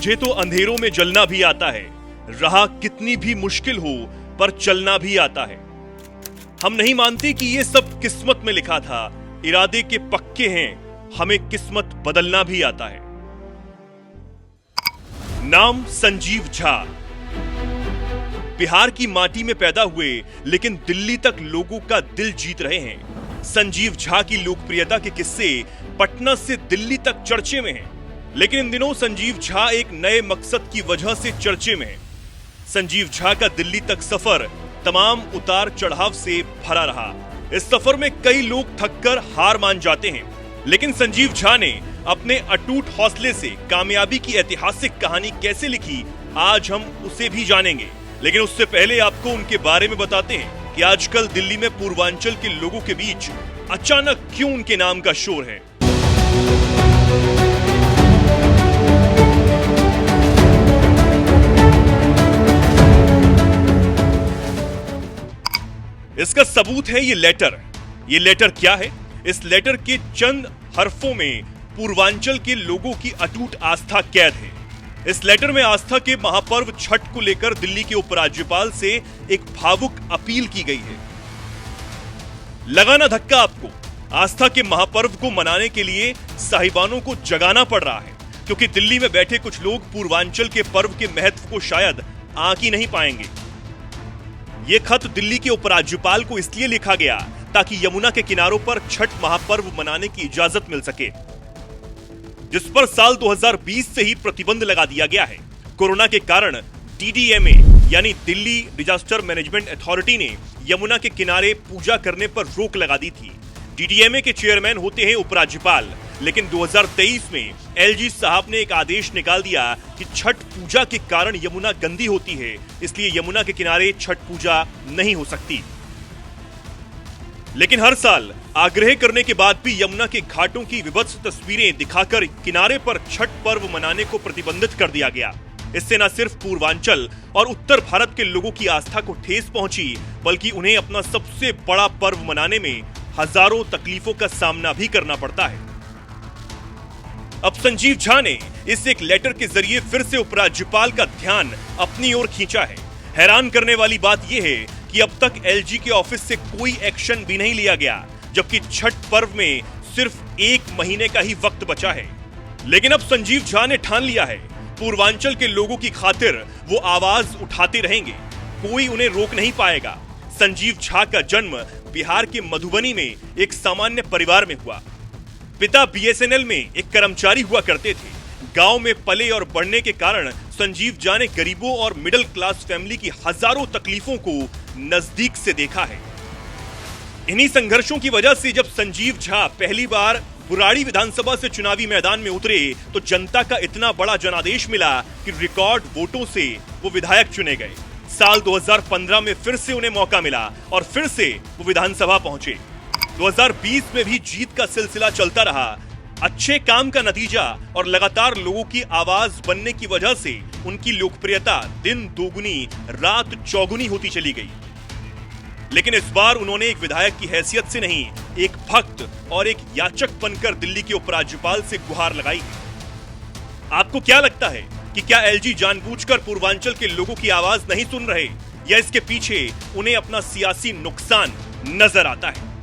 मुझे तो अंधेरों में जलना भी आता है, राह कितनी भी मुश्किल हो पर चलना भी आता है। हम नहीं मानते कि ये सब किस्मत में लिखा था, इरादे के पक्के हैं, हमें किस्मत बदलना भी आता है। नाम संजीव झा। बिहार की माटी में पैदा हुए लेकिन दिल्ली तक लोगों का दिल जीत रहे हैं। संजीव झा की लोकप्रियता के किस्से पटना से दिल्ली तक चर्चे में हैं। लेकिन इन दिनों संजीव झा एक नए मकसद की वजह से चर्चे में है। संजीव झा का दिल्ली तक सफर तमाम उतार चढ़ाव से भरा रहा। इस सफर में कई लोग थककर हार मान जाते हैं, लेकिन संजीव झा ने अपने अटूट हौसले से कामयाबी की ऐतिहासिक कहानी कैसे लिखी, आज हम उसे भी जानेंगे। लेकिन उससे पहले आपको उनके बारे में बताते हैं कि आजकल दिल्ली में पूर्वांचल के लोगों के बीच अचानक क्यों उनके नाम का शोर है। इसका सबूत है ये लेटर। ये लेटर क्या है? इस लेटर के चंद हरफों में पूर्वांचल के लोगों की अटूट आस्था कैद है। इस लेटर में आस्था के महापर्व छठ को लेकर दिल्ली के उपराज्यपाल से एक भावुक अपील की गई है। लगाना धक्का आपको, आस्था के महापर्व को मनाने के लिए साहिबानों को जगाना पड़ रहा है, क्योंकि दिल्ली में बैठे कुछ लोग पूर्वांचल के पर्व के महत्व को शायद आंक ही नहीं पाएंगे। यह खत दिल्ली के उपराज्यपाल को इसलिए लिखा गया ताकि यमुना के किनारों पर छठ महापर्व मनाने की इजाजत मिल सके, जिस पर साल 2020 से ही प्रतिबंध लगा दिया गया है। कोरोना के कारण DDMA यानी दिल्ली डिजास्टर मैनेजमेंट अथॉरिटी ने यमुना के किनारे पूजा करने पर रोक लगा दी थी। DDMA के चेयरमैन होते हैं उपराज्यपाल, लेकिन 2023 में LG साहब ने एक आदेश निकाल दिया कि छठ पूजा के कारण यमुना गंदी होती है, इसलिए यमुना के किनारे छठ पूजा नहीं हो सकती। लेकिन हर साल आग्रह करने के बाद भी यमुना के घाटों की विभत्स तस्वीरें दिखाकर किनारे पर छठ पर्व मनाने को प्रतिबंधित कर दिया गया। इससे न सिर्फ पूर्वांचल और उत्तर भारत के लोगों की आस्था को ठेस पहुंची, बल्कि उन्हें अपना सबसे बड़ा पर्व मनाने में हजारों तकलीफों का सामना भी करना पड़ता है। अब संजीव झा ने इस एक लेटर के जरिए फिर से उपराज्यपाल का ध्यान अपनी ओर खींचा है। हैरान करने वाली बात यह है कि अब तक LG के ऑफिस से कोई एक्शन भी नहीं लिया गया, जबकि छठ पर्व में सिर्फ 1 महीने का ही वक्त बचा है। लेकिन अब संजीव झा ने ठान लिया है, पूर्वांचल के लोगों की खातिर वो आवाज उठाते रहेंगे, कोई उन्हें रोक नहीं पाएगा। संजीव झा का जन्म बिहार के मधुबनी में एक सामान्य परिवार में हुआ। पिता BSNL में एक कर्मचारी हुआ करते थे। गांव में पले और बढ़ने के कारण संजीव झा ने गरीबों और मिडिल क्लास फैमिली की हजारों तकलीफों को नजदीक से देखा है। इन्हीं संघर्षों की वजह से जब संजीव झा पहली बार बुराड़ी विधानसभा से चुनावी मैदान में उतरे तो जनता का इतना बड़ा जनादेश मिला कि रिकॉर्ड वोटों से वो विधायक चुने गए। साल 2015 में फिर से उन्हें मौका मिला और फिर से वो विधानसभा पहुंचे। 2020 में भी जीत का सिलसिला चलता रहा। अच्छे काम का नतीजा और लगातार लोगों की आवाज बनने की वजह से उनकी लोकप्रियता दिन दोगुनी रात चौगुनी होती चली गई। लेकिन इस बार उन्होंने एक विधायक की हैसियत से नहीं, एक भक्त और एक याचक बनकर दिल्ली के उपराज्यपाल से गुहार लगाई। आपको क्या लगता है कि क्या LG जानबूझकर पूर्वांचल के लोगों की आवाज नहीं सुन रहे, या इसके पीछे उन्हें अपना सियासी नुकसान नजर आता है?